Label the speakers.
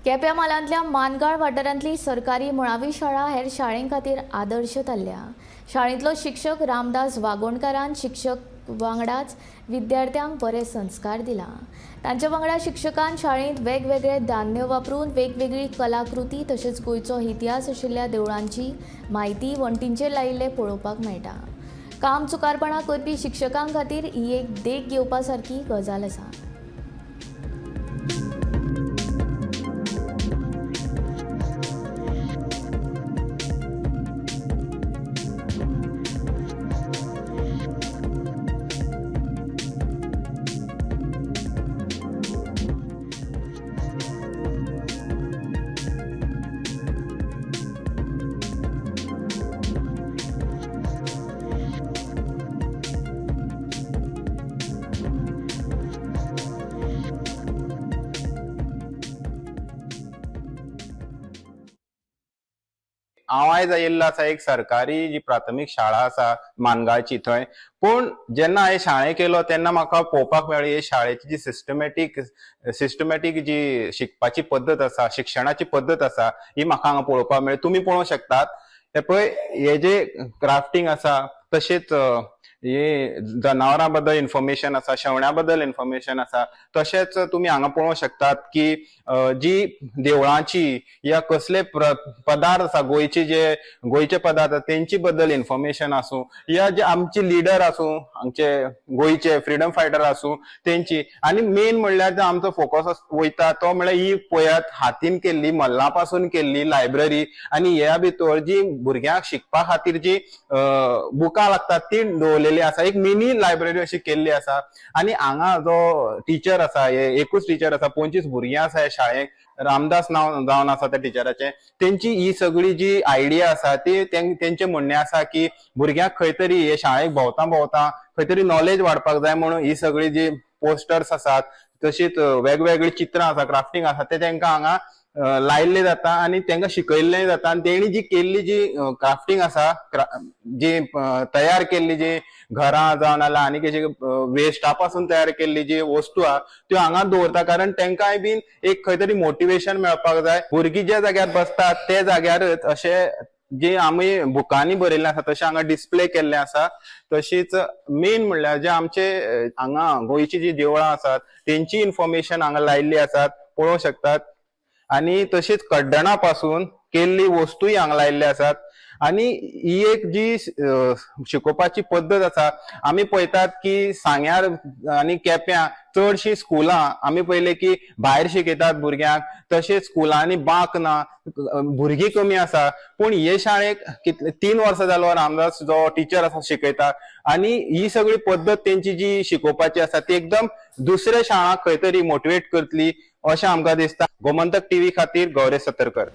Speaker 1: केप्यां मालांतल्या मानगाळ वाठारांतली सरकारी मुळावी शाळा हेर शाळें खातीर आदर्श थारल्या। शाळेंतलो शिक्षक रामदास वागोणकारान शिक्षक वांगडाच विद्यार्थ्यांक बरे संस्कार दिला। तांचे वांगडा शिक्षकान शाळेंत वेगवेगळे धान्य वापरून वेगवेगळी कलाकृती तशेंच गोंयचो इतिहास आशिल्ल्या देवळांची म्हायती वण्टींचेर लायिल्ले पळोवपाक मेळटा। काम चुकारपणा करपी शिक्षकां खातीर ही एक देख घेवपा सारकी गजाल आसा।
Speaker 2: हांव आयज आयिल्लो आसा एक सरकारी जी प्राथमीक शाळा आसा मानगाळची थंय। पूण जेन्ना हांवें शाळेंत केलो तेन्ना म्हाका पळोवपाक मेळ्ळी हे शाळेची जी सिस्टमॅटीक जी शिकपाची पद्दत आसा, शिक्षणाची पद्दत आसा, ही म्हाका हांगा पळोवपाक मेळ्ळी। तुमी पळोवंक शकतात हे पळय, हे जे क्राफ्टिंग आसा, तशेंच हे जनावरां बद्दल इन्फॉर्मेशन आसा, शेवण्यां बद्दल इन्फॉर्मेशन आसा, तशेंच तुमी हांगा पळोवंक शकतात की जी देवळांची या कसले पदार्थ आसा, गोंयचे पदार्थ तेंची बद्दल इन्फॉर्मेशन आसूं, या जे आमचे लिडर आसूं, आमचे गोंयचे फ्रीडम फायटर आसूं तेंची, आनी मेन म्हणल्यार जो आमचो फोकस वयता तो म्हणल्यार ही पळयात हातीन केल्ली, मल्लां पासून केल्ली लायब्ररी, आनी ह्या भितर जी भुरग्यांक शिकपा खातीर जी बुकां लागतात ती दवरलेली आसा। एक मिनी लायब्ररी अशी केल्ली आसा। आनी हांगा जो टीचर आसा, एकूच टीचर आसा, 25 भुरगीं आसा शाळेंत, रामदास नांव जावन आसा त्या टिचराचें। तेंची ही सगळी जी आयडिया आसा ती तेंचें म्हणणें आसा की भुरग्यांक खंय तरी हे शाळेक भोंवता खंय तरी नॉलेज वाडपाक जाय म्हणून ही सगळी जी पोस्टर्स आसात, तशीच वेगवेगळी चित्रां आसा, क्राफ्टिंग आसा, ते तेंकां हांगा लायिल्ले जाता आनी तेंकां शिकयल्लें जाता। आनी तेणी जी केल्ली जी क्राफ्टिंग आसा, जी तयार केल्ली जी घरां जावन नाल्यार आनी कितें वेस्टा पासून तयार केल्ली जी वस्तू आहा त्यो हांगा दवरता, कारण तेंकांय बीन एक खंय तरी मोटिवेशन मेळपाक जाय। भुरगीं ज्या जाग्यार बसतात ते जाग्यारच अशे जे आमी बुकांनी बरयल्लें आसा तशें हांगा डिस्प्ले केल्लें आसा। तशीच मेन म्हणल्यार जे आमचे हांगा गोंयची जी देवळां आसात तेंची इन्फॉर्मेशन हांगा लायिल्ली आसात, पळोवंक शकतात। आनी तशीच कड्डणां पासून केल्ली वस्तूय हांगा लायिल्ले आसात। आनी ही एक जी शिकोवपाची पद्दत आसा, आमी पळयतात की सांग्यार आनी केप्यां चडशीं स्कुलां आमी पळयलें की भायर शिकयतात भुरग्यांक, तशेंच स्कुलांनी बांक ना, भुरगीं कमी आसा। पूण हे शाळेक 3 वर्सां जालो रामदास जो टीचर आसा शिकयता, आनी ही सगळी पद्दत तेंची जी शिकोवपाची आसा ती एकदम दुसऱ्या शाळांक खंय तरी मोटिवेट करतली अशें आमकां दिसता। गोमंतक टीव्ही खातीर गौरेश सतरकर।